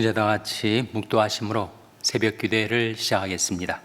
이제 다 같이 묵도하심으로 새벽 기도회를 시작하겠습니다.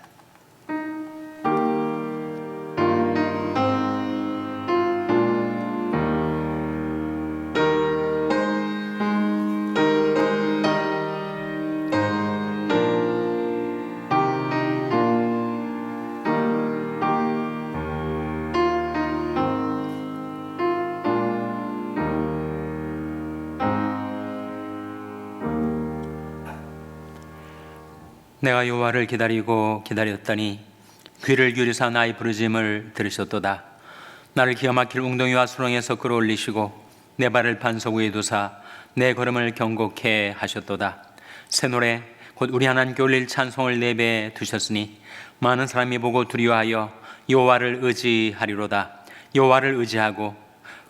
내가 여호와를 기다리고 기다렸더니 귀를 기울이사 나의 부르짖음을 들으셨도다. 나를 기가 막힐 웅덩이와 수렁에서 끌어올리시고 내 발을 반석 위에 두사 내 걸음을 경고케 하셨도다. 새 노래 곧 우리 하나님께 올릴 찬송을 내배 두셨으니 많은 사람이 보고 두려워하여 여호와를 의지하리로다. 여호와를 의지하고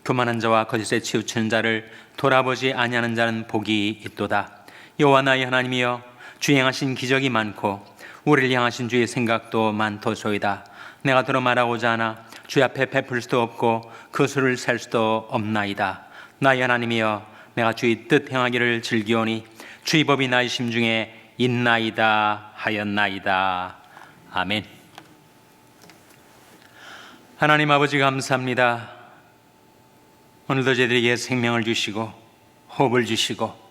교만한 자와 거짓에 치우치는 자를 돌아보지 아니하는 자는 복이 있도다. 여호와 나의 하나님이여, 주 행하신 기적이 많고 우리를 향하신 주의 생각도 많도소이다. 내가 들어 말하고자 하나 주 앞에 베풀 수도 없고 그 수를 셀 수도 없나이다. 나의 하나님이여, 내가 주의 뜻 행하기를 즐기오니 주의 법이 나의 심중에 있나이다 하였나이다. 아멘. 하나님 아버지 감사합니다. 오늘도 저희들에게 생명을 주시고 호흡을 주시고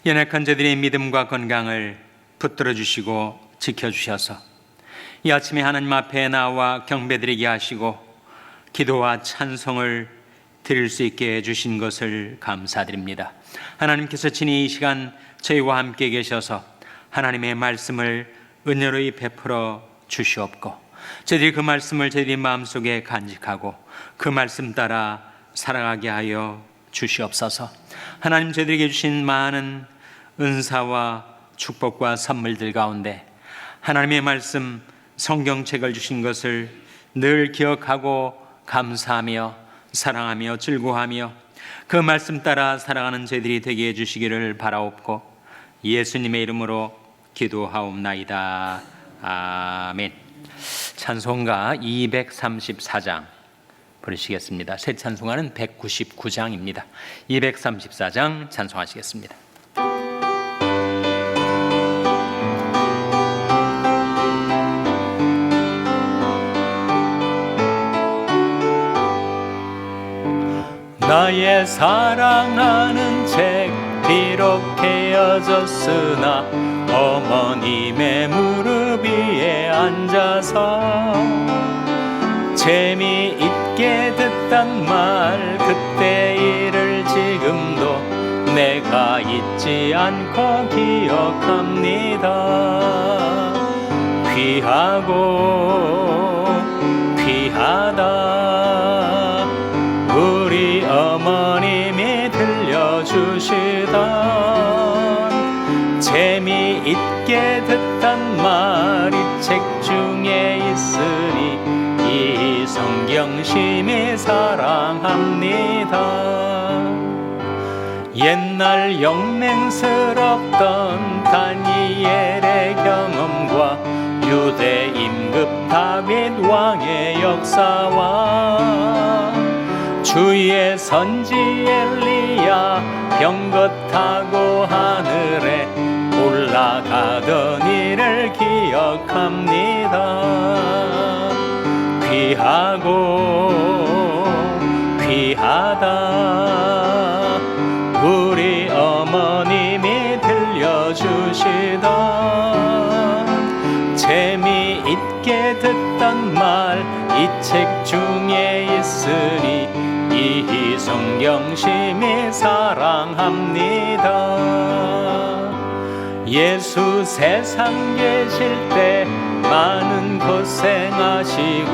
연약한 저들의 믿음과 건강을 붙들어 주시고 지켜주셔서 이 아침에 하나님 앞에 나와 경배드리게 하시고 기도와 찬송을 드릴 수 있게 해주신 것을 감사드립니다. 하나님께서 친히 이 시간 저희와 함께 계셔서 하나님의 말씀을 은혜로이 베풀어 주시옵고 저희들이 그 말씀을 저희들의 마음속에 간직하고 그 말씀 따라 살아가게 하여 주시옵소서. 하나님 저희들에게 주신 많은 은사와 축복과 선물들 가운데 하나님의 말씀 성경책을 주신 것을 늘 기억하고 감사하며 사랑하며 즐거워하며 그 말씀 따라 살아가는 저희들이 되게 해주시기를 바라옵고 예수님의 이름으로 기도하옵나이다. 아멘. 찬송가 234장 부르시겠습니다. 새 찬송가는 199장입니다. 234장 찬송하시겠습니다. 나의 사랑하는 책 비록 헤어졌으나 어머님의 무릎 위에 앉아서 재미있게 듣던 말 그때 일을 지금도 내가 잊지 않고 기억합니다. 귀하고 귀하다 우리 어머님이 들려주시던 재미있게 듣던 말 이 책 중에 있으니 이 성경 심히 사랑합니다. 옛날 영맹스럽던 다니엘의 경험과 유대 임금 다윗 왕의 역사와 주의 선지 엘리야 병거 타고 하늘에 올라가던 일을 기억합니다. 귀하고 귀하다 우리 어머님이 들려주시던 재미있게 듣던 말 이 책 중에 있으니 이 성경 심히 사랑합니다. 예수 세상 계실 때 많은 고생하시고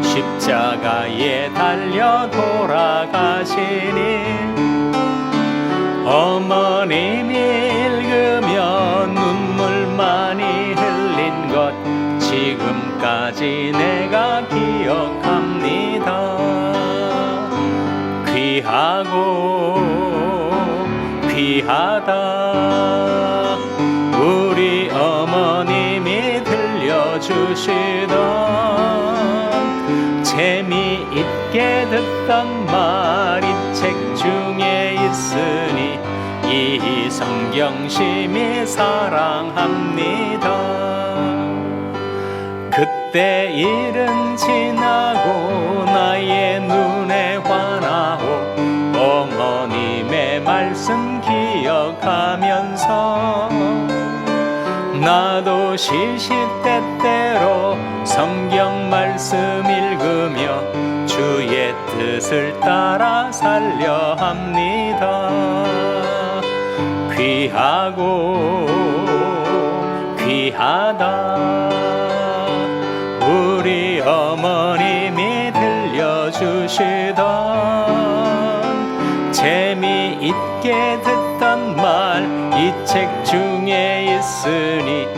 십자가에 달려 돌아가시니 어머님이 읽으며 눈물 많이 흘린 것 지금까지 내가 기억합니다. 귀하고 귀하다 우리 어머님이 들려주시던 재미있게 듣던 말 이 책 중에 있으니 이 이 성경 심히 사랑합니다. 그때 일은 지나고 나의 눈에 환하고 어머님의 말씀 기억하면서 나도 시시때때로 성경 말씀 읽으며 주의 뜻을 따라 살려 합니다. 귀하고 귀하다 우리 어머님이 들려주시던 재미있게 듣던 말 이 책 중에 있으니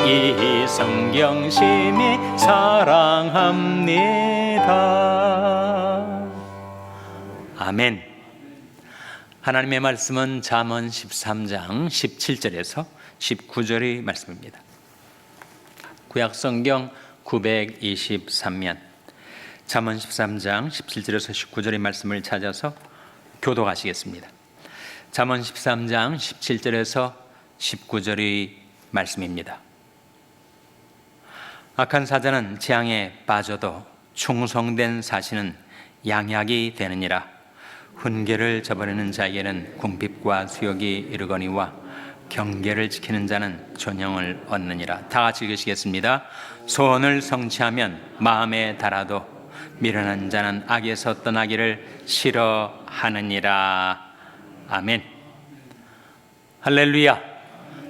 이 성경 심히 사랑합니다. 아멘. 하나님의 말씀은 잠언 13장 17절에서 19절의 말씀입니다. 구약성경 923면 잠언 13장 17절에서 19절의 말씀을 찾아서 교독하시겠습니다. 잠언 13장 17절에서 19절의 말씀입니다. 악한 사자는 재앙에 빠져도 충성된 사신은 양약이 되느니라. 훈계를 저버리는 자에게는 궁핍과 수욕이 이르거니와 경계를 지키는 자는 존영을 얻느니라. 다 같이 읽으시겠습니다. 소원을 성취하면 마음에 달아도 미련한 자는 악에서 떠나기를 싫어하느니라. 아멘. 할렐루야.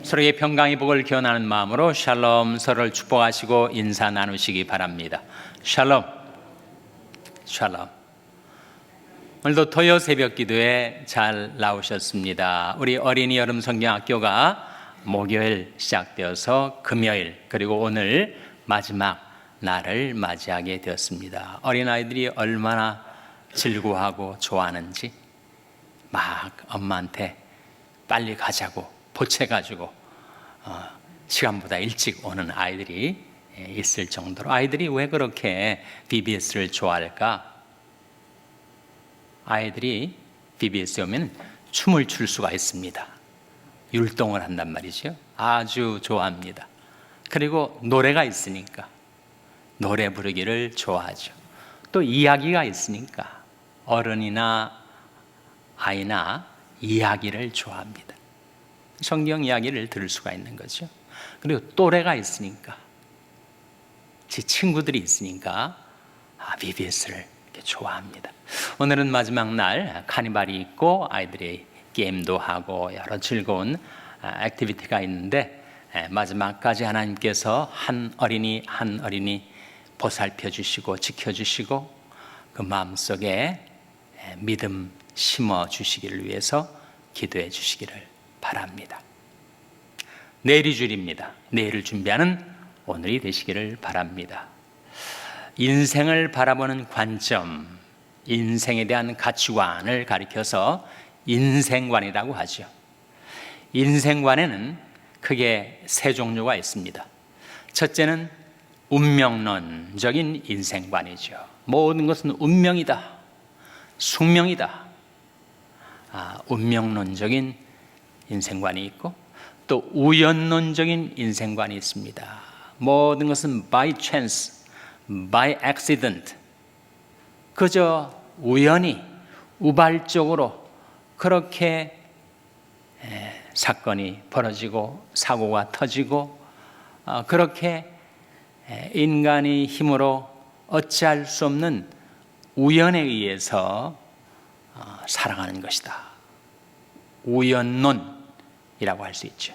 서로의 평강의 복을 기원하는 마음으로 샬롬, 서로를 축복하시고 인사 나누시기 바랍니다. 샬롬. 샬롬. 오늘도 토요 새벽 기도에 잘 나오셨습니다. 우리 어린이 여름 성경학교가 목요일 시작되어서 금요일 그리고 오늘 마지막 날을 맞이하게 되었습니다. 어린아이들이 얼마나 즐거워하고 좋아하는지 막 엄마한테 빨리 가자고 보채가지고 시간보다 일찍 오는 아이들이 있을 정도로 아이들이 왜 그렇게 BBS를 좋아할까? 아이들이 BBS에 오면 춤을 출 수가 있습니다. 율동을 한단 말이죠. 아주 좋아합니다. 그리고 노래가 있으니까 노래 부르기를 좋아하죠. 또 이야기가 있으니까 어른이나 아이나 이야기를 좋아합니다. 성경 이야기를 들을 수가 있는 거죠. 그리고 또래가 있으니까 제 친구들이 있으니까 BBS를 좋아합니다. 오늘은 마지막 날 카니발이 있고 아이들이 게임도 하고 여러 즐거운 액티비티가 있는데 마지막까지 하나님께서 한 어린이 한 어린이 보살펴 주시고 지켜주시고 그 마음속에 믿음 심어 주시기를 위해서 기도해 주시기를 바랍니다. 내일이 주일입니다. 내일을 준비하는 오늘이 되시기를 바랍니다. 인생을 바라보는 관점, 인생에 대한 가치관을 가리켜서 인생관이라고 하죠. 인생관에는 크게 세 종류가 있습니다. 첫째는 운명론적인 인생관이죠. 모든 것은 운명이다, 숙명이다. 운명론적인 인생관이 있고 또 우연론적인 인생관이 있습니다. 모든 것은 by chance, by accident, 그저 우연히 우발적으로 그렇게 사건이 벌어지고 사고가 터지고 그렇게 인간의 힘으로 어찌할 수 없는 우연에 의해서 살아가는 것이다. 우연론이라고 할 수 있죠.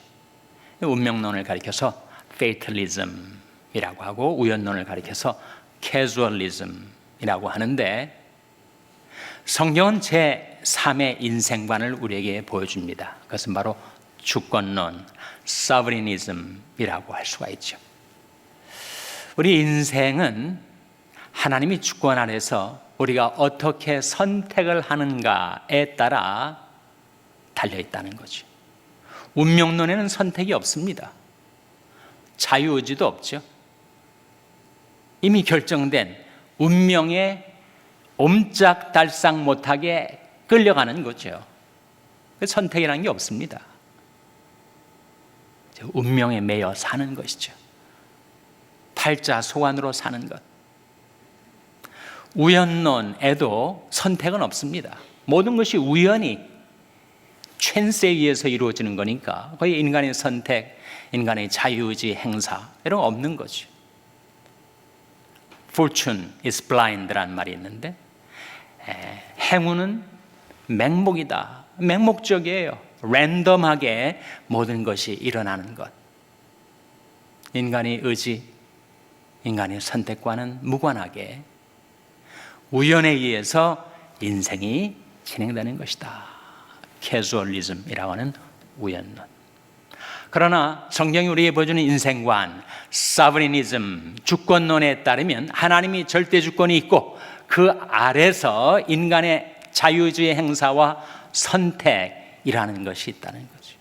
운명론을 가리켜서 fatalism이라고 하고 우연론을 가리켜서 casualism이라고 하는데 성경은 제3의 인생관을 우리에게 보여줍니다. 그것은 바로 주권론, sovereignism이라고 할 수가 있죠. 우리 인생은 하나님이 주권 아래서 우리가 어떻게 선택을 하는가에 따라 달려있다는 거죠. 운명론에는 선택이 없습니다. 자유의지도 없죠. 이미 결정된 운명에 옴짝달싹 못하게 끌려가는 거죠. 선택이라는 게 없습니다. 운명에 매여 사는 것이죠. 팔자 소관으로 사는 것. 우연론에도 선택은 없습니다. 모든 것이 우연히 찬스에 의해서 이루어지는 거니까 거의 인간의 선택, 인간의 자유의지 행사 이런 거 없는 거죠. Fortune is blind라는 말이 있는데 행운은 맹목이다. 맹목적이에요. 랜덤하게 모든 것이 일어나는 것. 인간의 의지, 인간의 선택과는 무관하게 우연에 의해서 인생이 진행되는 것이다. 캐주얼리즘이라고 하는 우연론. 그러나 성경이 우리에게 보여주는 인생관, 사브리니즘, 주권론에 따르면 하나님이 절대 주권이 있고 그 아래서 인간의 자유주의 행사와 선택이라는 것이 있다는 거죠.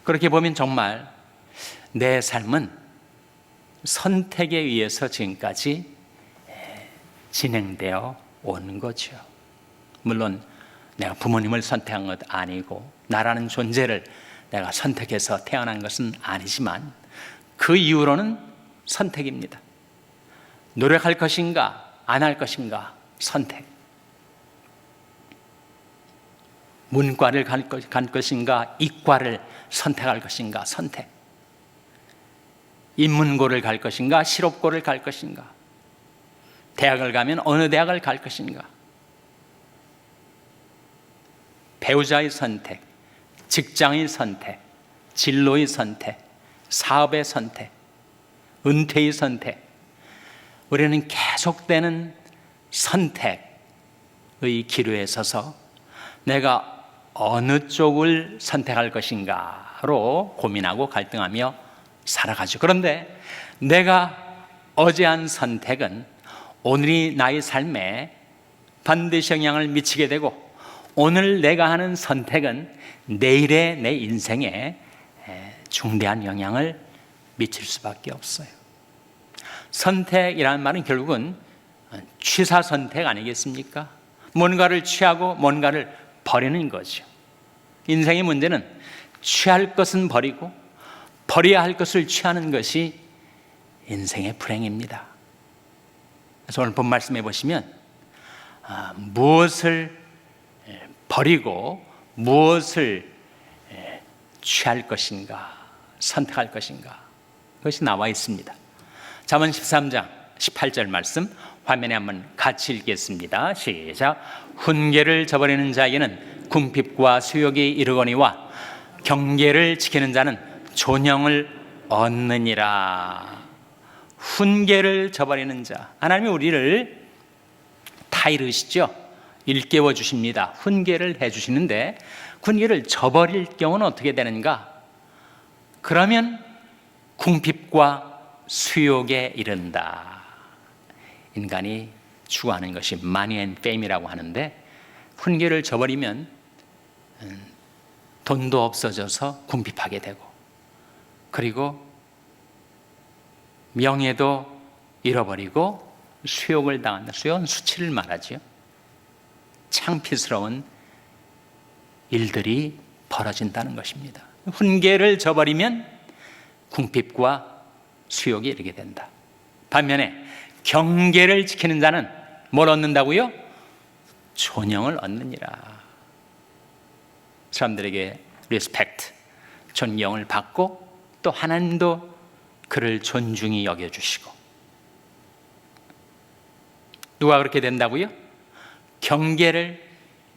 그렇게 보면 정말 내 삶은 선택에 의해서 지금까지 진행되어 온 거죠. 물론 내가 부모님을 선택한 것 아니고 나라는 존재를 내가 선택해서 태어난 것은 아니지만 그 이후로는 선택입니다. 노력할 것인가 안 할 것인가 선택. 문과를 갈 것인가 이과를 선택할 것인가 선택. 인문고를 갈 것인가 실업고를 갈 것인가. 대학을 가면 어느 대학을 갈 것인가. 배우자의 선택, 직장의 선택, 진로의 선택, 사업의 선택, 은퇴의 선택. 우리는 계속되는 선택의 기로에 서서 내가 어느 쪽을 선택할 것인가로 고민하고 갈등하며 살아가죠. 그런데 내가 어제 한 선택은 오늘이 나의 삶에 반드시 영향을 미치게 되고 오늘 내가 하는 선택은 내일의 내 인생에 중대한 영향을 미칠 수밖에 없어요. 선택이라는 말은 결국은 취사 선택 아니겠습니까? 뭔가를 취하고 뭔가를 버리는 거죠. 인생의 문제는 취할 것은 버리고 버려야 할 것을 취하는 것이 인생의 불행입니다. 그래서 오늘 본 말씀해 보시면 무엇을 버리고 무엇을 취할 것인가 선택할 것인가 그것이 나와 있습니다. 잠언 13장 18절 말씀 화면에 한번 같이 읽겠습니다. 시작. 훈계를 저버리는 자에게는 궁핍과 수욕이 이르거니와 경계를 지키는 자는 존영을 얻느니라. 훈계를 저버리는 자. 하나님이 우리를 다 이르시죠. 일깨워 주십니다. 훈계를 해 주시는데 훈계를 저버릴 경우는 어떻게 되는가? 그러면 궁핍과 수욕에 이른다. 인간이 추구하는 것이 money and fame이라고 하는데 훈계를 저버리면 돈도 없어져서 궁핍하게 되고 그리고 명예도 잃어버리고 수욕을 당한다. 수욕은 수치를 말하죠. 창피스러운 일들이 벌어진다는 것입니다. 훈계를 저버리면 궁핍과 수욕이 이르게 된다. 반면에 경계를 지키는 자는 뭘 얻는다고요? 존영을 얻느니라. 사람들에게 리스펙트, 존경을 받고 또 하나님도 그를 존중히 여겨주시고. 누가 그렇게 된다고요? 경계를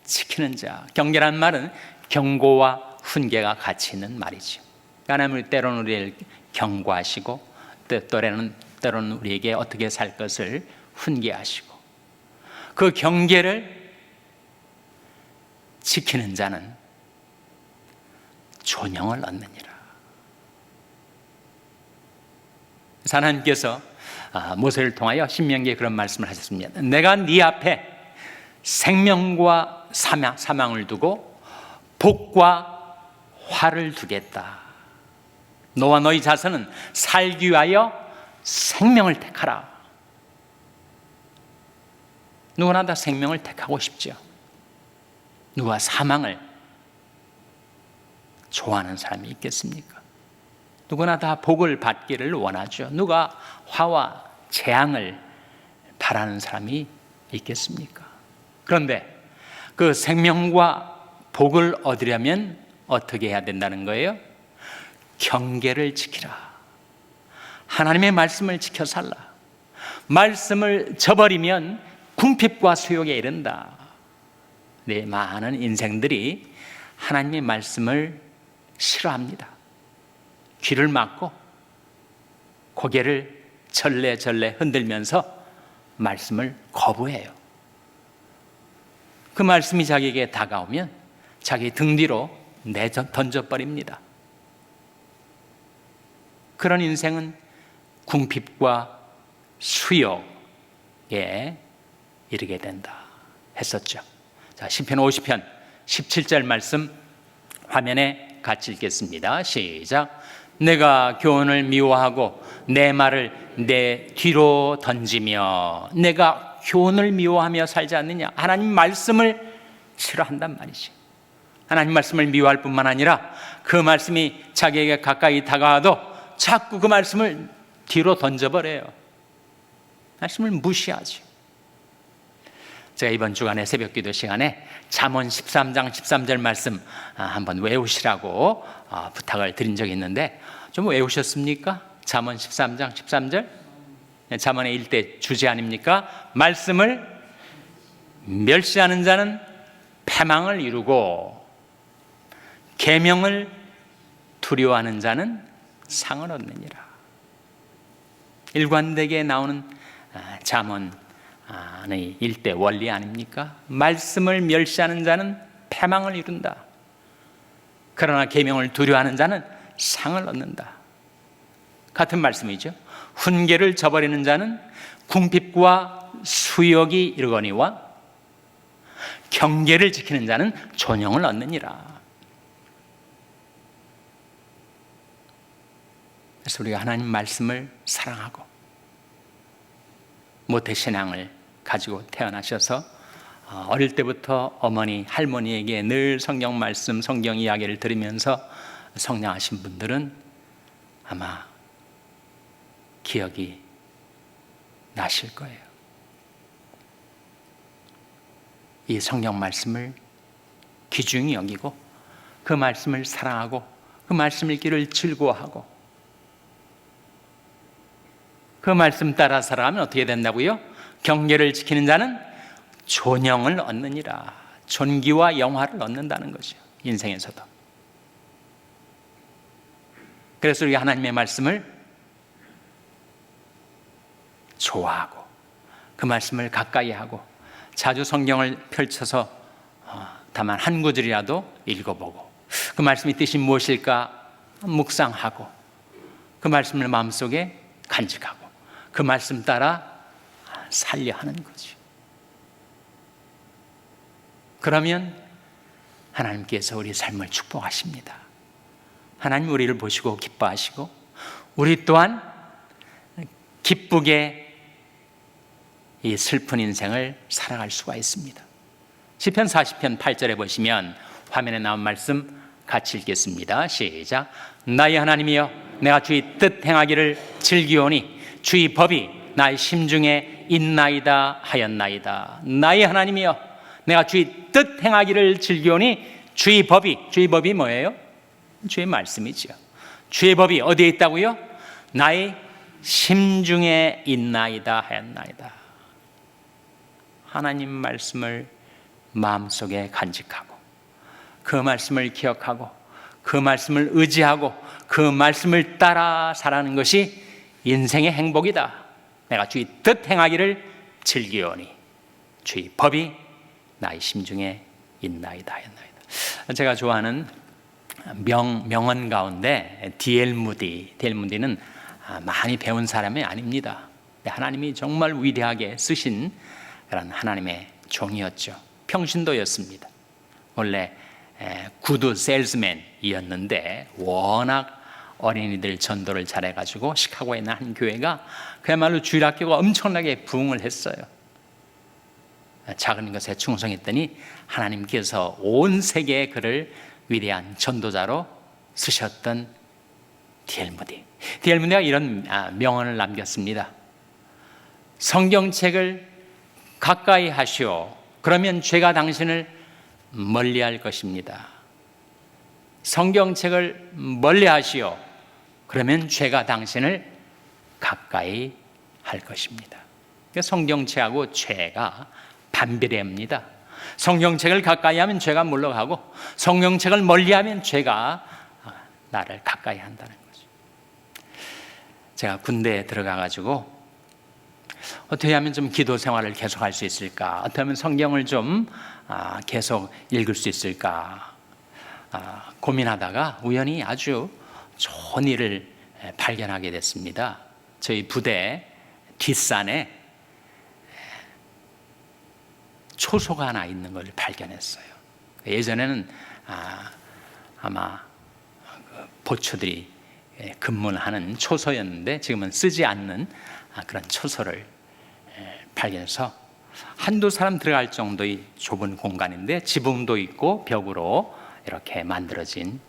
지키는 자. 경계라는 말은 경고와 훈계가 같이 있는 말이죠. 하나님은 때로는 우리를 경고하시고 때로는 우리에게 어떻게 살 것을 훈계하시고 그 경계를 지키는 자는 존영을 얻느니라. 하나님께서 모세를 통하여 신명기에 그런 말씀을 하셨습니다. 내가 네 앞에 생명과 사망을 두고 복과 화를 두겠다. 너와 너희 자손은 살기 위하여 생명을 택하라. 누구나 다 생명을 택하고 싶죠. 누가 사망을 좋아하는 사람이 있겠습니까? 누구나 다 복을 받기를 원하죠. 누가 화와 재앙을 바라는 사람이 있겠습니까? 그런데 그 생명과 복을 얻으려면 어떻게 해야 된다는 거예요? 경계를 지키라. 하나님의 말씀을 지켜 살라. 말씀을 저버리면 궁핍과 수욕에 이른다. 네, 많은 인생들이 하나님의 말씀을 싫어합니다. 귀를 막고 고개를 절레절레 흔들면서 말씀을 거부해요. 그 말씀이 자기에게 다가오면 자기 등 뒤로 던져버립니다. 그런 인생은 궁핍과 수욕에 이르게 된다 했었죠. 자, 시편 50편 17절 말씀 화면에 같이 읽겠습니다. 시작. 내가 교훈을 미워하고 내 말을 내 뒤로 던지며. 내가 교훈을 미워하며 살지 않느냐? 하나님 말씀을 싫어한단 말이지. 하나님 말씀을 미워할 뿐만 아니라 그 말씀이 자기에게 가까이 다가와도 자꾸 그 말씀을 뒤로 던져버려요. 말씀을 무시하죠. 제가 이번 주간에 새벽기도 시간에 잠언 13장 13절 말씀 한번 외우시라고 부탁을 드린 적이 있는데 좀 외우셨습니까? 잠언 13장 13절? 잠언의 일대 주제 아닙니까? 말씀을 멸시하는 자는 패망을 이루고 계명을 두려워하는 자는 상을 얻느니라. 일관되게 나오는 잠언의 일대 원리 아닙니까? 말씀을 멸시하는 자는 패망을 이룬다. 그러나 계명을 두려워하는 자는 상을 얻는다. 같은 말씀이죠. 훈계를 저버리는 자는 궁핍과 수욕이 이르거니와 경계를 지키는 자는 존영을 얻느니라. 그래서 우리가 하나님 말씀을 사랑하고 모태신앙을 가지고 태어나셔서 어릴 때부터 어머니, 할머니에게 늘 성경 말씀, 성경 이야기를 들으면서 성장하신 분들은 아마 기억이 나실 거예요. 이 성경 말씀을 귀중히 여기고 그 말씀을 사랑하고 그 말씀 읽기를 즐거워하고 그 말씀 따라 살아가면 어떻게 된다고요? 경계를 지키는 자는 존영을 얻느니라. 존귀와 영화를 얻는다는 거죠. 인생에서도. 그래서 우리가 하나님의 말씀을 좋아하고 그 말씀을 가까이 하고 자주 성경을 펼쳐서 다만 한 구절이라도 읽어보고 그 말씀의 뜻이 무엇일까 묵상하고 그 말씀을 마음속에 간직하고 그 말씀 따라 살려 하는 거죠. 그러면 하나님께서 우리 삶을 축복하십니다. 하나님 우리를 보시고 기뻐하시고 우리 또한 기쁘게 이 슬픈 인생을 살아갈 수가 있습니다. 시편 40편 8절에 보시면 화면에 나온 말씀 같이 읽겠습니다. 시작. 나의 하나님이여 내가 주의 뜻 행하기를 즐기오니 주의 법이 나의 심중에 있나이다 하였나이다. 나의 하나님이여 내가 주의 뜻 행하기를 즐기오니 주의 법이 뭐예요? 주의 말씀이죠. 주의 법이 어디에 있다고요? 나의 심중에 있나이다 하였나이다. 하나님 말씀을 마음속에 간직하고 그 말씀을 기억하고 그 말씀을 의지하고 그 말씀을 따라 살아가는 것이 인생의 행복이다. 내가 주의 뜻 행하기를 즐기오니 주의 법이 나의 심중에 있나이다 하였나이다. 제가 좋아하는 명언 가운데 D.L. 무디는 많이 배운 사람이 아닙니다. 하나님이 정말 위대하게 쓰신 그런 하나님의 종이었죠. 평신도였습니다. 원래 구두 세일즈맨이었는데 워낙 어린이들 전도를 잘해가지고 시카고에 있는 한 교회가 그야말로 주일학교가 엄청나게 부흥을 했어요. 작은 것에 충성했더니 하나님께서 온 세계에 그를 위대한 전도자로 쓰셨던 D.L. 무디. D.L. 무디가 이런 명언을 남겼습니다. 성경책을 가까이 하시오. 그러면 죄가 당신을 멀리할 것입니다. 성경책을 멀리 하시오. 그러면 죄가 당신을 가까이 할 것입니다. 성경책하고 죄가 반비례합니다. 성경책을 가까이 하면 죄가 물러가고 성경책을 멀리하면 죄가 나를 가까이 한다는 거죠. 제가 군대에 들어가가지고 어떻게 하면 좀 기도 생활을 계속할 수 있을까? 어떻게 하면 성경을 좀 계속 읽을 수 있을까? 고민하다가 우연히 아주 좋은 일을 발견하게 됐습니다. 저희 부대 뒷산에 초소가 하나 있는 걸 발견했어요. 예전에는 아마 보초들이 근무하는 초소였는데 지금은 쓰지 않는 그런 초소를 발견해서 한두 사람 들어갈 정도의 좁은 공간인데 지붕도 있고 벽으로 이렇게 만들어진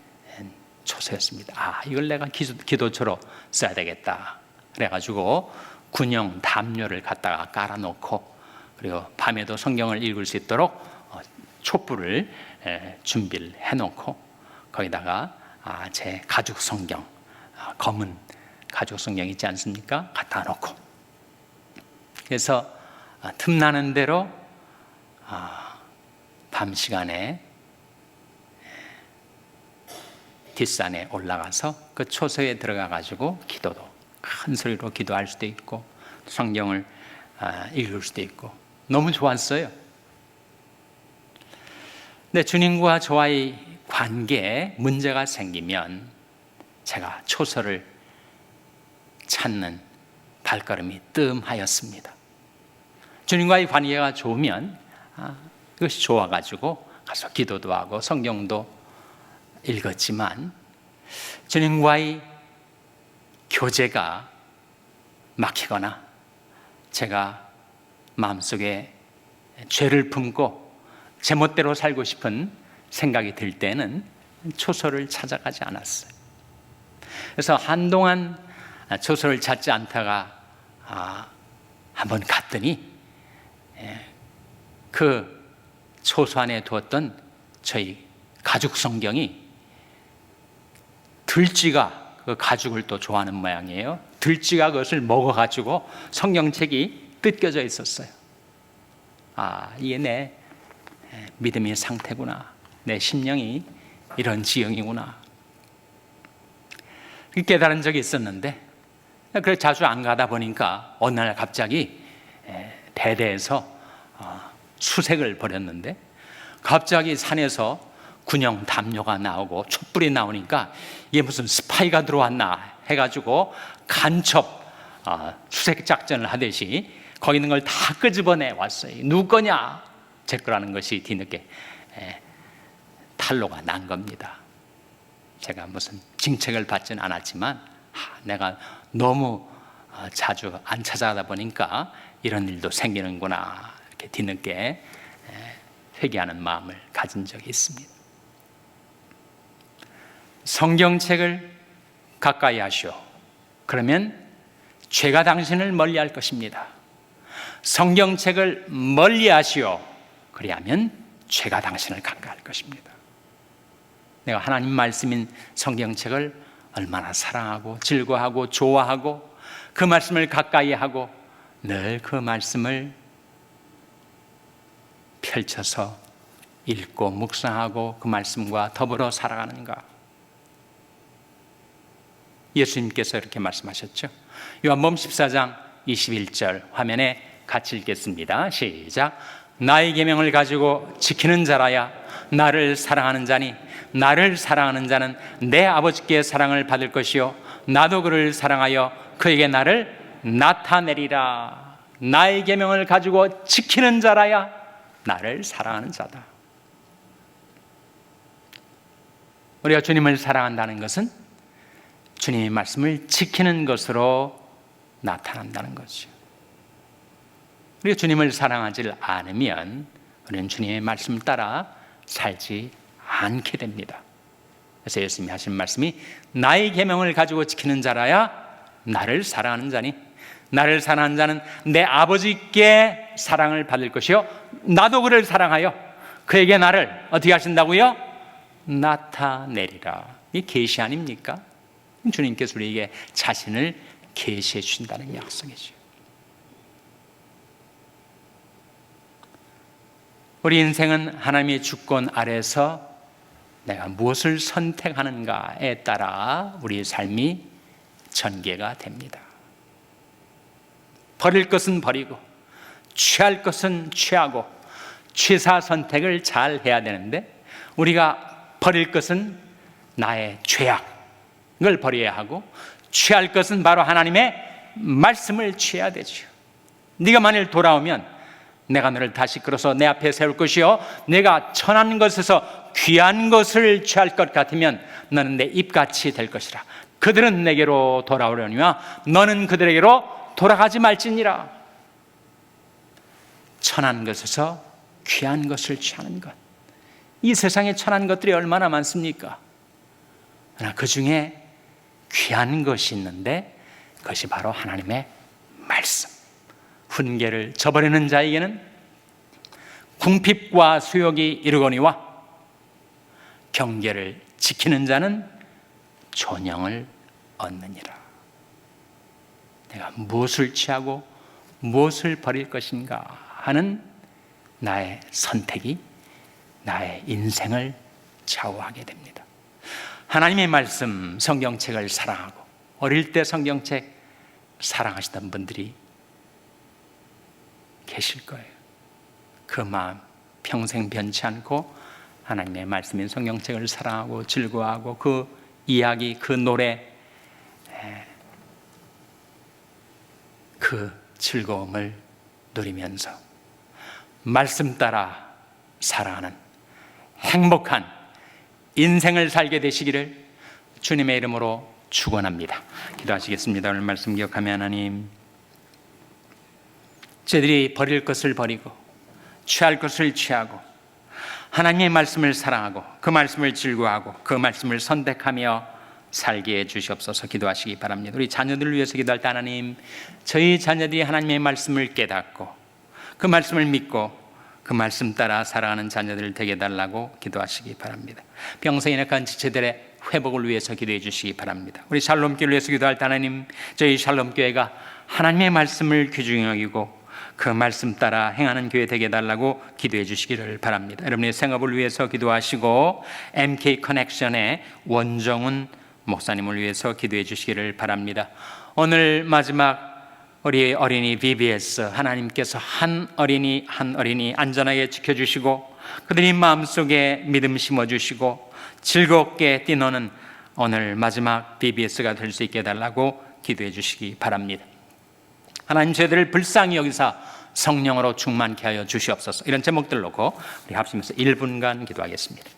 초소였습니다. 이걸 내가 기도처로 써야 되겠다. 그래가지고 군용 담요를 갖다가 깔아놓고 그리고 밤에도 성경을 읽을 수 있도록 촛불을 준비를 해놓고 거기다가 제 가죽 성경, 검은 가죽 성경 있지 않습니까? 갖다 놓고 그래서 틈나는 대로 밤 시간에 뒷산에 올라가서 그 초소에 들어가 가지고 기도도 큰 소리로 기도할 수도 있고 성경을 읽을 수도 있고 너무 좋았어요. 근데 주님과 저와의 관계에 문제가 생기면 제가 초소를 찾는 발걸음이 뜸하였습니다. 주님과의 관계가 좋으면 그것이 좋아가지고 가서 기도도 하고 성경도 읽었지만 주님과의 교제가 막히거나 제가 마음속에 죄를 품고 제멋대로 살고 싶은 생각이 들 때는 초소를 찾아가지 않았어요. 그래서 한동안 초소를 찾지 않다가 한번 갔더니 그 초소 안에 두었던 저희 가죽 성경이 들쥐가 그 가죽을 또 좋아하는 모양이에요. 들쥐가 그것을 먹어가지고 성경책이 뜯겨져 있었어요. 이게 내 믿음의 상태구나. 내 심령이 이런 지형이구나. 깨달은 적이 있었는데 그래 자주 안 가다 보니까 어느 날 갑자기 대대에서 수색을 벌였는데 갑자기 산에서 군용 담요가 나오고 촛불이 나오니까 이게 무슨 스파이가 들어왔나 해가지고 간첩 수색 작전을 하듯이 거기 있는 걸 다 끄집어내 왔어요. 누구 거냐? 제 거라는 것이 뒤늦게 탄로가 난 겁니다. 제가 무슨 징책을 받지는 않았지만 내가 너무 자주 안 찾아가다 보니까 이런 일도 생기는구나 이렇게 뒤늦게 회개하는 마음을 가진 적이 있습니다. 성경책을 가까이 하시오. 그러면 죄가 당신을 멀리할 것입니다. 성경책을 멀리 하시오. 그리하면 죄가 당신을 가까이 할 것입니다. 내가 하나님 말씀인 성경책을 얼마나 사랑하고 즐거워하고 좋아하고 그 말씀을 가까이 하고 늘 그 말씀을 펼쳐서 읽고 묵상하고 그 말씀과 더불어 살아가는가. 예수님께서 이렇게 말씀하셨죠. 요한복음 14장 21절 화면에 같이 읽겠습니다. 시작. 나의 계명을 가지고 지키는 자라야 나를 사랑하는 자니 나를 사랑하는 자는 내 아버지께 사랑을 받을 것이요 나도 그를 사랑하여 그에게 나를 나타내리라. 나의 계명을 가지고 지키는 자라야 나를 사랑하는 자다. 우리가 주님을 사랑한다는 것은 주님의 말씀을 지키는 것으로 나타난다는 거죠. 우리가 주님을 사랑하지 않으면 우리는 주님의 말씀을 따라 살지 않게 됩니다. 그래서 예수님이 하신 말씀이 나의 계명을 가지고 지키는 자라야 나를 사랑하는 자니 나를 사랑하는 자는 내 아버지께 사랑을 받을 것이요 나도 그를 사랑하여 그에게 나를 어떻게 하신다고요? 나타내리라. 이 계시 아닙니까? 주님께서 우리에게 자신을 계시해 주신다는 약속이죠. 우리 인생은 하나님의 주권 아래서 내가 무엇을 선택하는가에 따라 우리의 삶이 전개가 됩니다. 버릴 것은 버리고 취할 것은 취하고 취사 선택을 잘 해야 되는데 우리가 버릴 것은 나의 죄악을 버려야 하고 취할 것은 바로 하나님의 말씀을 취해야 되죠. 네가 만일 돌아오면 내가 너를 다시 끌어서 내 앞에 세울 것이요 내가 천한 것에서 귀한 것을 취할 것 같으면 너는 내 입같이 될 것이라. 그들은 내게로 돌아오려니와 너는 그들에게로 돌아가지 말지니라. 천한 것에서 귀한 것을 취하는 것, 이 세상에 천한 것들이 얼마나 많습니까? 그러나 그 중에 귀한 것이 있는데 그것이 바로 하나님의 말씀. 훈계를 저버리는 자에게는 궁핍과 수욕이 이르거니와 경계를 지키는 자는 존영을 얻느니라. 내가 무엇을 취하고 무엇을 버릴 것인가 하는 나의 선택이 나의 인생을 좌우하게 됩니다. 하나님의 말씀, 성경책을 사랑하고 어릴 때 성경책 사랑하시던 분들이 계실 거예요. 그 마음 평생 변치 않고 하나님의 말씀인 성경책을 사랑하고 즐거워하고 그 이야기, 그 노래, 그 즐거움을 누리면서 말씀 따라 살아가는 행복한 인생을 살게 되시기를 주님의 이름으로 축원합니다. 기도하시겠습니다. 오늘 말씀 기억하며 하나님, 저희들이 버릴 것을 버리고 취할 것을 취하고 하나님의 말씀을 사랑하고 그 말씀을 즐거워하고 그 말씀을 선택하며 살게 해 주시옵소서. 기도하시기 바랍니다. 우리 자녀들을 위해서 기도할 때 하나님, 저희 자녀들이 하나님의 말씀을 깨닫고 그 말씀을 믿고 그 말씀 따라 살아가는 자녀들을 되게 해달라고 기도하시기 바랍니다. 평생에 약한 지체들의 회복을 위해서 기도해 주시기 바랍니다. 우리 샬롬교회를 위해서 기도할 때 하나님, 저희 샬롬교회가 하나님의 말씀을 귀중히 여기고 그 말씀 따라 행하는 교회 되게 해달라고 기도해 주시기를 바랍니다. 여러분의 생업을 위해서 기도하시고 MK 커넥션의 원정훈 목사님을 위해서 기도해 주시기를 바랍니다. 오늘 마지막 우리 어린이 VBS 하나님께서 한 어린이 한 어린이 안전하게 지켜주시고 그들이 마음속에 믿음 심어주시고 즐겁게 뛰노는 오늘 마지막 VBS가 될 수 있게 해달라고 기도해 주시기 바랍니다. 하나님, 저희들을 불쌍히 여기사 성령으로 충만케 하여 주시옵소서. 이런 제목들 놓고 우리 합심해서 1분간 기도하겠습니다.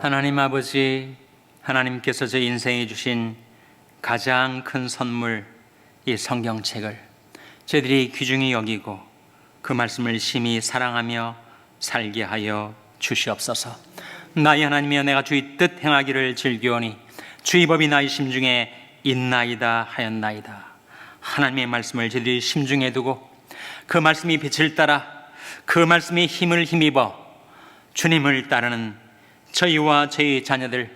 하나님 아버지, 하나님께서 제 인생에 주신 가장 큰 선물, 이 성경책을 저희들이 귀중히 여기고 그 말씀을 심히 사랑하며 살게 하여 주시옵소서. 나의 하나님이여, 내가 주의 뜻 행하기를 즐겨오니 주의 법이 나의 심중에 있나이다 하였나이다. 하나님의 말씀을 저희들이 심중에 두고 그 말씀이 빛을 따라 그 말씀의 힘을 힘입어 주님을 따르는 저희와 저희 자녀들,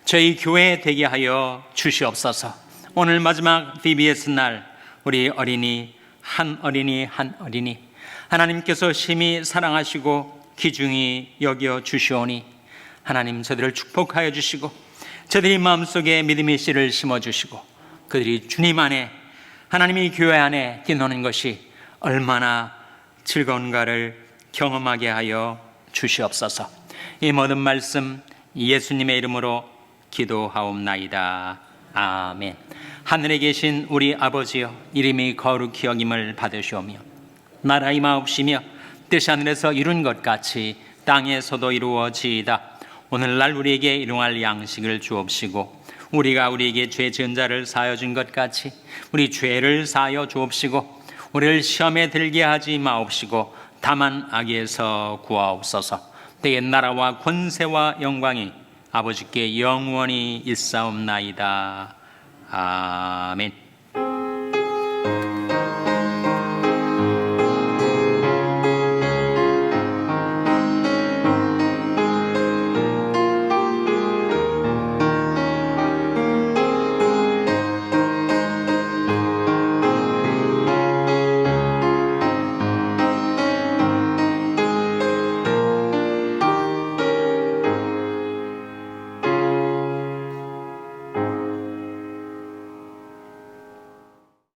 저희 교회 되게 하여 주시옵소서. 오늘 마지막 VBS 날 우리 어린이 한 어린이 하나님께서 심히 사랑하시고 귀중히 여겨 주시오니 하나님 저들을 축복하여 주시고 저들이 마음속에 믿음의 씨를 심어주시고 그들이 주님 안에 하나님의 교회 안에 뛰노는 것이 얼마나 즐거운가를 경험하게 하여 주시옵소서. 이 모든 말씀 예수님의 이름으로 기도하옵나이다. 아멘. 하늘에 계신 우리 아버지여, 이름이 거룩히 여김을 받으시오며 나라의 마옵시며 뜻이 하늘에서 이룬 것 같이 땅에서도 이루어지이다. 오늘날 우리에게 일용할 양식을 주옵시고 우리가 우리에게 죄 지은 자를 사하여 준 것 같이 우리 죄를 사하여 주옵시고 우리를 시험에 들게 하지 마옵시고 다만 악에서 구하옵소서. 때의 나라와 권세와 영광이 아버지께 영원히 있사옵나이다. 아멘.